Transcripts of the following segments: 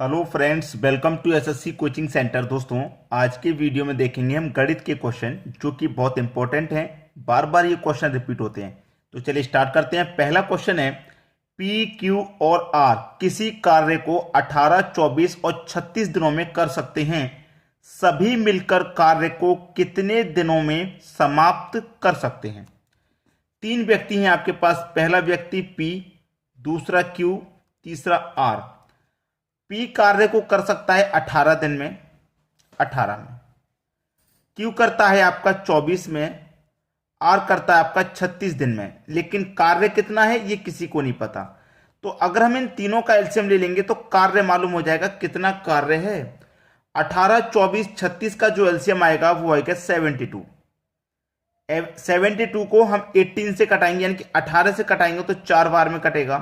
Hello friends, welcome to SSC coaching centre. दोस्तों, आज के वीडियो में देखेंगे हम गणित के क्वेश्चन जो कि बहुत इंपॉर्टेंट हैं। बार बार ये क्वेश्चन रिपीट होते हैं। तो चलिए स्टार्ट करते हैं। पहला क्वेश्चन है, पी क्यू और आर किसी कार्य को 18, 24 और 36 दिनों में कर सकते हैं। सभी मिलकर कार्य को कितने दिनों में समाप्त कर सकते हैं। तीन व्यक्ति हैं आपके पास। पहला व्यक्ति पी, दूसरा क्यू, तीसरा आर। पी कार्य को कर सकता है 18 दिन में, 18 में। क्यू करता है आपका 24 में, आर करता है आपका 36 दिन में। लेकिन कार्य कितना है ये किसी को नहीं पता। तो अगर हम इन तीनों का एलसीएम ले लेंगे तो कार्य मालूम हो जाएगा कितना कार्य है। 18, 24, 36 का जो एलसीएम आएगा वो आएगा 72। 72 को हम 18 से कटाएंगे, यानी कि 18 से कटाएंगे तो 4 बार में कटेगा,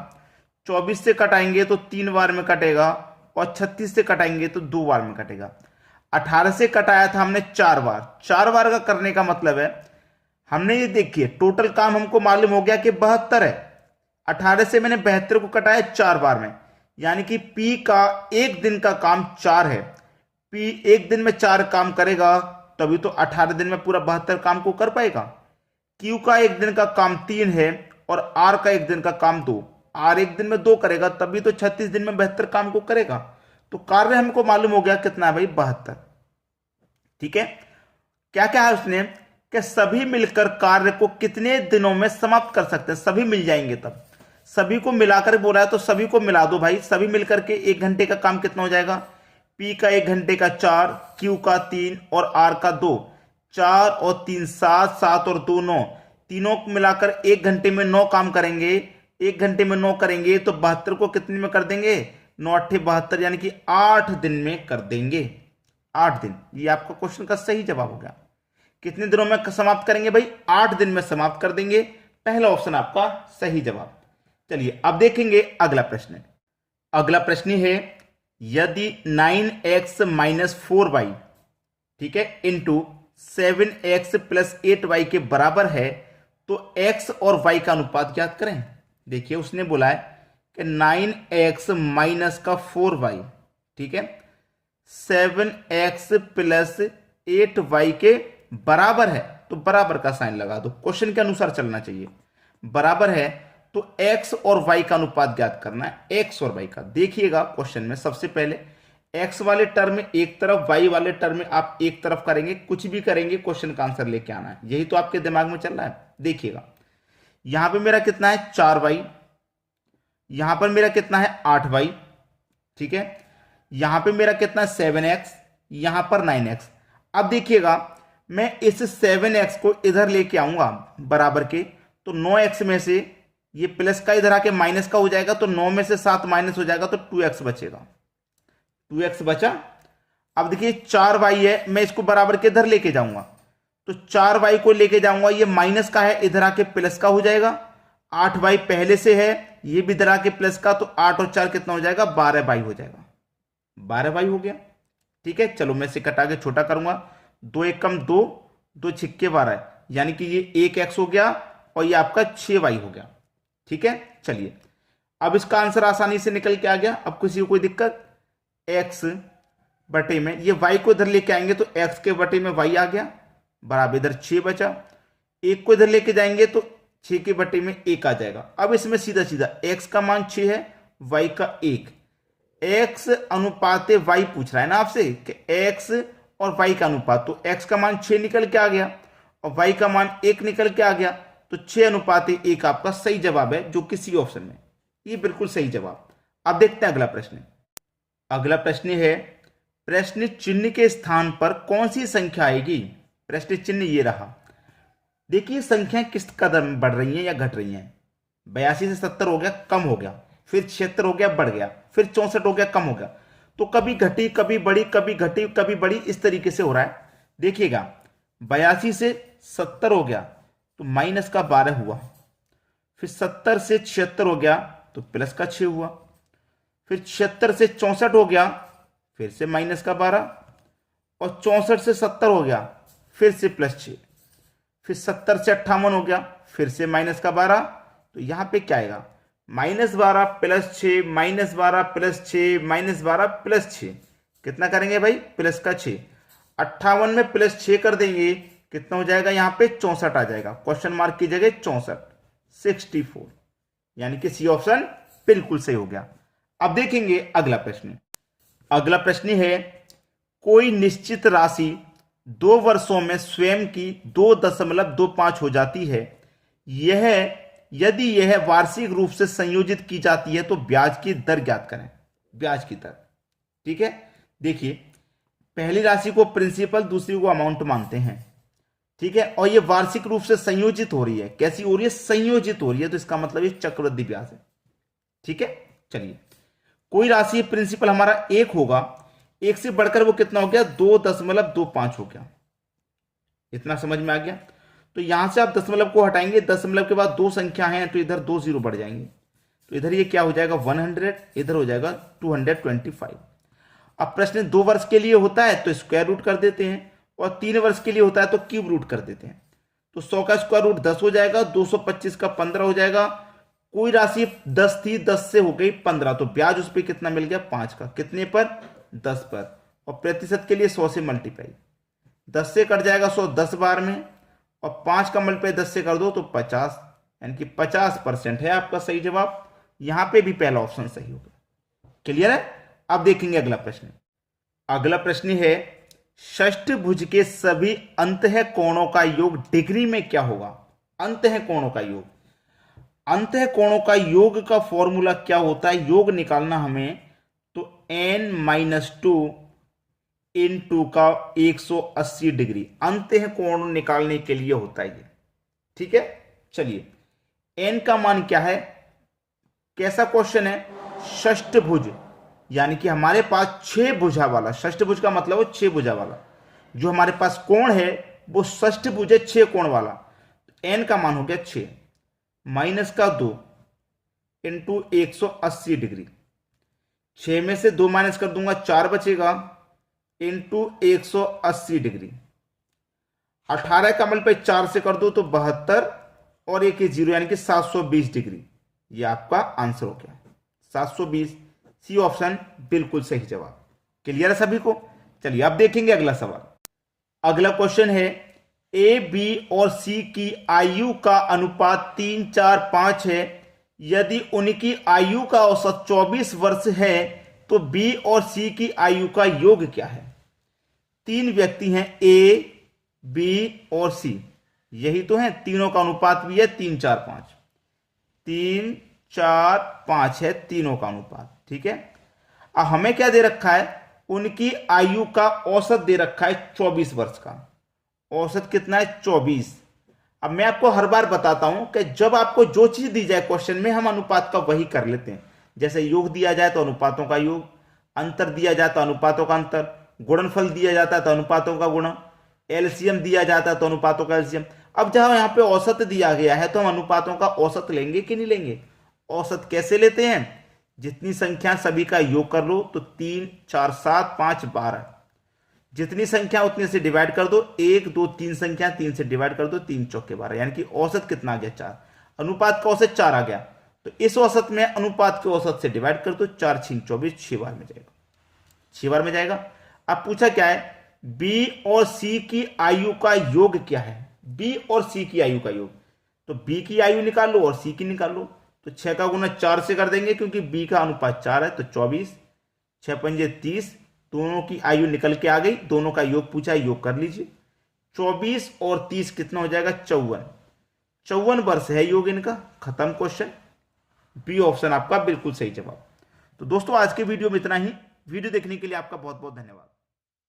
24 से कटाएंगे तो 3 बार में कटेगा, और 36 से कटाएंगे तो 2 बार में कटेगा। 18 से कटाया था हमने 4 बार। 4 बार का करने का मतलब है, हमने ये देखिए टोटल काम हमको मालूम हो गया कि 72 है। 18 से मैंने 72 को कटाया 4 बार में, यानी कि पी का एक दिन का काम 4 है। पी एक दिन में 4 काम करेगा तभी तो 18 दिन में पूरा 72 काम को कर पाएगा। क्यू का एक दिन का काम 3 है और आर का एक दिन का काम 2। आर एक दिन में 2 करेगा तभी तो 36 दिन में 72 काम को करेगा। तो कार्य हमको मालूम हो गया कितना है भाई, 72। ठीक है। क्या क्या है उसने कि सभी मिलकर कार्य को कितने दिनों में समाप्त कर सकते हैं। सभी मिल जाएंगे तब, सभी को मिलाकर बोला है तो सभी को मिला दो भाई। सभी मिलकर के 1 घंटे का काम कितना हो जाएगा। पी का 1 घंटे का 4, क्यू का 3 और आर का 2। 4 और 3 7, 7 और 2 9। तीनों को मिलाकर 1 घंटे में 9 काम करेंगे। 1 घंटे में 9 करेंगे तो 72 को कितने में कर देंगे, 9 8 72, यानी कि 8 दिन में कर देंगे। 8 दिन, ये आपका क्वेश्चन का सही जवाब हो गया। कितने दिनों में समाप्त करेंगे भाई, 8 दिन में समाप्त कर देंगे। पहला ऑप्शन आपका सही जवाब। चलिए अब देखेंगे अगला प्रश्न। अगला प्रश्न है, यदि 9x माइनस 4y, ठीक है, इंटू 7x प्लस 8y के बराबर है तो x और y का अनुपात ज्ञात करें। देखिए उसने बोला है कि 9x माइनस का 4y, ठीक है, 7x प्लस 8y के बराबर है तो बराबर का साइन लगा दो। क्वेश्चन के अनुसार चलना चाहिए। बराबर है तो x और y का अनुपात ज्ञात करना है। x और y का देखिएगा क्वेश्चन में, सबसे पहले x वाले टर्म में एक तरफ, y वाले टर्म में आप एक तरफ करेंगे। कुछ भी करेंगे क्वेश्चन का आंसर लेके आना है, यही तो आपके दिमाग में चल रहा है। देखिएगा यहां पे मेरा कितना है 4y, यहां पर मेरा कितना है 8y, ठीक है, यहां पे मेरा कितना है 7x, यहां पर 9x। अब देखिएगा मैं इस 7x को इधर लेके आऊंगा बराबर के, तो 9x में से ये प्लस का इधर आके माइनस का हो जाएगा, तो 9 में से 7 माइनस हो जाएगा तो 2x बचेगा। 2x बचा। अब देखिए 4y है, मैं इसको बराबर के इधर लेके जाऊंगा, तो 4y को लेके जाऊंगा, ये माइनस का है, इधर आके प्लस का हो जाएगा। 8y पहले से है, ये भी इधर आके प्लस का, तो 8 और 4 कितना हो जाएगा, 12y हो जाएगा। 12y हो गया। ठीक है, चलो मैं इसे कटा के छोटा करूंगा। 2 एक कम 2, 2 छिक्के 12, यानी कि ये 1x हो गया और ये आपका 6y हो गया। ठीक है, चलिए अब इसका आंसर आसानी से निकल के आ गया। अब किसी को कोई दिक्कत, x बटे में ये y को इधर लेके आएंगे तो x के बटे में y आ गया, बराबर इधर 6 बचा। 1 को इधर लेके जाएंगे तो 6 के बटे में 1 आ जाएगा। अब इसमें सीधा सीधा x का मान 6 है, y का 1, x अनुपात y पूछ रहा है ना आपसे कि x और y का अनुपात, तो x का मान 6 निकल के आ गया और y का मान 1 निकल के आ गया, तो 6 अनुपात 1 आपका सही जवाब है, जो किसी ऑप्शन में, ये बिल्कुल सही जवाब। अब देखते हैं अगला प्रश्न। अगला प्रश्न है, प्रश्न चिन्ह के स्थान पर कौन सी संख्या आएगी। प्रश्न चिन्ह ये रहा। देखिए संख्याएं किस कदर में बढ़ रही हैं या घट रही हैं। 82 से 70 हो गया, कम हो गया, फिर 76 हो गया, बढ़ गया, फिर 64 हो गया, कम हो गया। तो कभी घटी कभी बढ़ी, कभी घटी कभी बढ़ी, इस तरीके से हो रहा है। देखिएगा 82 से 70 हो गया तो माइनस का 12 हुआ, फिर 70 से 76 हो गया तो प्लस का 6 हुआ, फिर 76 से 64 हो गया फिर से माइनस का 12, और 64 से 70 हो गया फिर से प्लस 6, फिर 70 से 58 हो गया फिर से माइनस का 12। तो यहां पे क्या आएगा, -12 प्लस 6 -12 प्लस 6 -12 प्लस 6, कितना करेंगे भाई? प्लस का 6। 58 में प्लस 6 कर देंगे, कितना हो जाएगा? यहाँ पे 64 आ जाएगा, क्वेश्चन मार्क की जगह 64, 64, यानी कि सी ऑप्शन बिल्कुल सही हो गया। अब देखेंगे अगला प्रश्न। अगला प्रश्न है, कोई निश्चित राशि 2 वर्षों में स्वयं की 2.25 हो जाती है, यदि यह वार्षिक रूप से संयोजित की जाती है तो ब्याज की दर ज्ञात करें। ब्याज की दर, ठीक है। देखिए, पहली राशि को प्रिंसिपल, दूसरी को अमाउंट मानते हैं, ठीक है, और ये वार्षिक रूप से संयोजित हो रही है। कैसी हो रही है? संयोजित हो रही है, तो इसका मतलब ये चक्रवृद्धि ब्याज है, ठीक है। चलिए, कोई राशि प्रिंसिपल हमारा 1 होगा, 1 से बढ़कर वो कितना हो गया? 2.25 हो गया। इतना समझ में आ गया? तो यहां से आप दशमलव को हटाएंगे, दशमलव के बाद 2 संख्या हैं तो इधर 2 जीरो बढ़ जाएंगे, तो इधर ये क्या हो जाएगा? 100, इधर हो जाएगा 225। अब प्रश्न 2 वर्ष के लिए होता है तो स्क्वायर रूट कर देते हैं, और 3 वर्ष के लिए होता है तो क्यूब रूट कर देते हैं। तो 100 का स्क्वायर रूट 10 हो जाएगा, 225 का 15 हो जाएगा। कोई राशि 10 थी, 10 से हो गई 15, तो ब्याज उस पर कितना मिल गया? 5 का। कितने पर? 10 पर। और प्रतिशत के लिए 100 से मल्टीप्लाई, 10 से कट जाएगा 100 10 बार में, और 5 का मल्टीप्लाई 10 से कर दो तो 50, यानी कि 50% है आपका सही जवाब। यहां पे भी पहला ऑप्शन सही होगा। क्लियर है? अब देखेंगे अगला प्रश्न। अगला प्रश्न है, षष्ठभुज के सभी अंतः कोणों का योग डिग्री में क्या होगा? अंतः कोणों का योग, अंतः कोणों का योग का फॉर्मूला क्या होता है? योग निकालना हमें, तो n-2 इन 2 का 180 डिग्री अंतः कोण निकालने के लिए होता है ये, ठीक है। चलिए, n का मान क्या है? कैसा क्वेश्चन है? षष्ठभुज, यानी कि हमारे पास 6 भुजा वाला, षष्ठभुज का मतलब है 6 भुजा वाला, जो हमारे पास कोण है वो षष्ठभुज है, 6 कोण वाला। n का मान हो गया 6, -2 इंटू 180 डिग्री, 6 में से 2 माइनस कर दूंगा, 4 बचेगा, इंटू 180 डिग्री। 18 का मल्टीप्लाई 4 से कर दो तो 72, और एक ही जीरो, यानी कि 720 डिग्री। ये आपका आंसर हो गया 720, सी ऑप्शन बिल्कुल सही जवाब। क्लियर है सभी को? चलिए, अब देखेंगे अगला सवाल। अगला क्वेश्चन है, ए, बी और सी की आयु का अनुपात 3, 4, 5 है। यदि उनकी आयु का औसत 24 वर्ष है तो बी और सी की आयु का योग क्या है? 3 व्यक्ति हैं, ए, बी और सी, यही तो है, तीनों का अनुपात भी है 3, 4, 5, 3, 4, 5 है तीनों का अनुपात, ठीक है। अब हमें क्या दे रखा है? उनकी आयु का औसत दे रखा है 24 वर्ष का। औसत कितना है? 24। अब मैं आपको हर बार बताता हूं कि जब आपको जो चीज दी जाए क्वेश्चन में, हम अनुपात का वही कर लेते हैं। जैसे योग दिया जाए तो अनुपातों का योग, अंतर दिया जाए तो अनुपातों का अंतर, गुणनफल दिया जाता है तो अनुपातों का गुणन, एलसीएम दिया जाता है तो अनुपातों का एलसीएम। अब जहां यहाँ पे औसत दिया गया है तो हम अनुपातों का औसत लेंगे कि नहीं लेंगे? औसत कैसे लेते हैं? जितनी संख्या सभी का योग कर लो, तो 3, 4, 7, 5, 12, जितनी संख्या उतने से डिवाइड कर दो, 1, 2, 3 संख्या 3 से डिवाइड कर दो, 3 चौके 12, यानी कि औसत कितना आ गया? 4। अनुपात का औसत 4 आ गया, तो इस औसत में अनुपात के औसत से डिवाइड कर दो, 4, 6, 24, 6 बार में जाएगा, 6 बार में जाएगा। अब पूछा क्या है? बी और सी की आयु का योग क्या है? बी और सी की आयु का योग, तो बी की आयु निकाल लो और सी की निकाल लो, तो 6 का गुना 4 से कर देंगे, क्योंकि बी का अनुपात 4 है, तो 24, 6 पंजे 30, दोनों की आयु निकल के आ गई, दोनों का योग पूछा, योग कर लीजिए। 24 और 30 कितना हो जाएगा? 54, 54 वर्ष है योग इनका। खत्म क्वेश्चन, बी ऑप्शन आपका बिल्कुल सही जवाब। तो दोस्तों, आज के वीडियो में इतना ही। वीडियो देखने के लिए आपका बहुत बहुत धन्यवाद।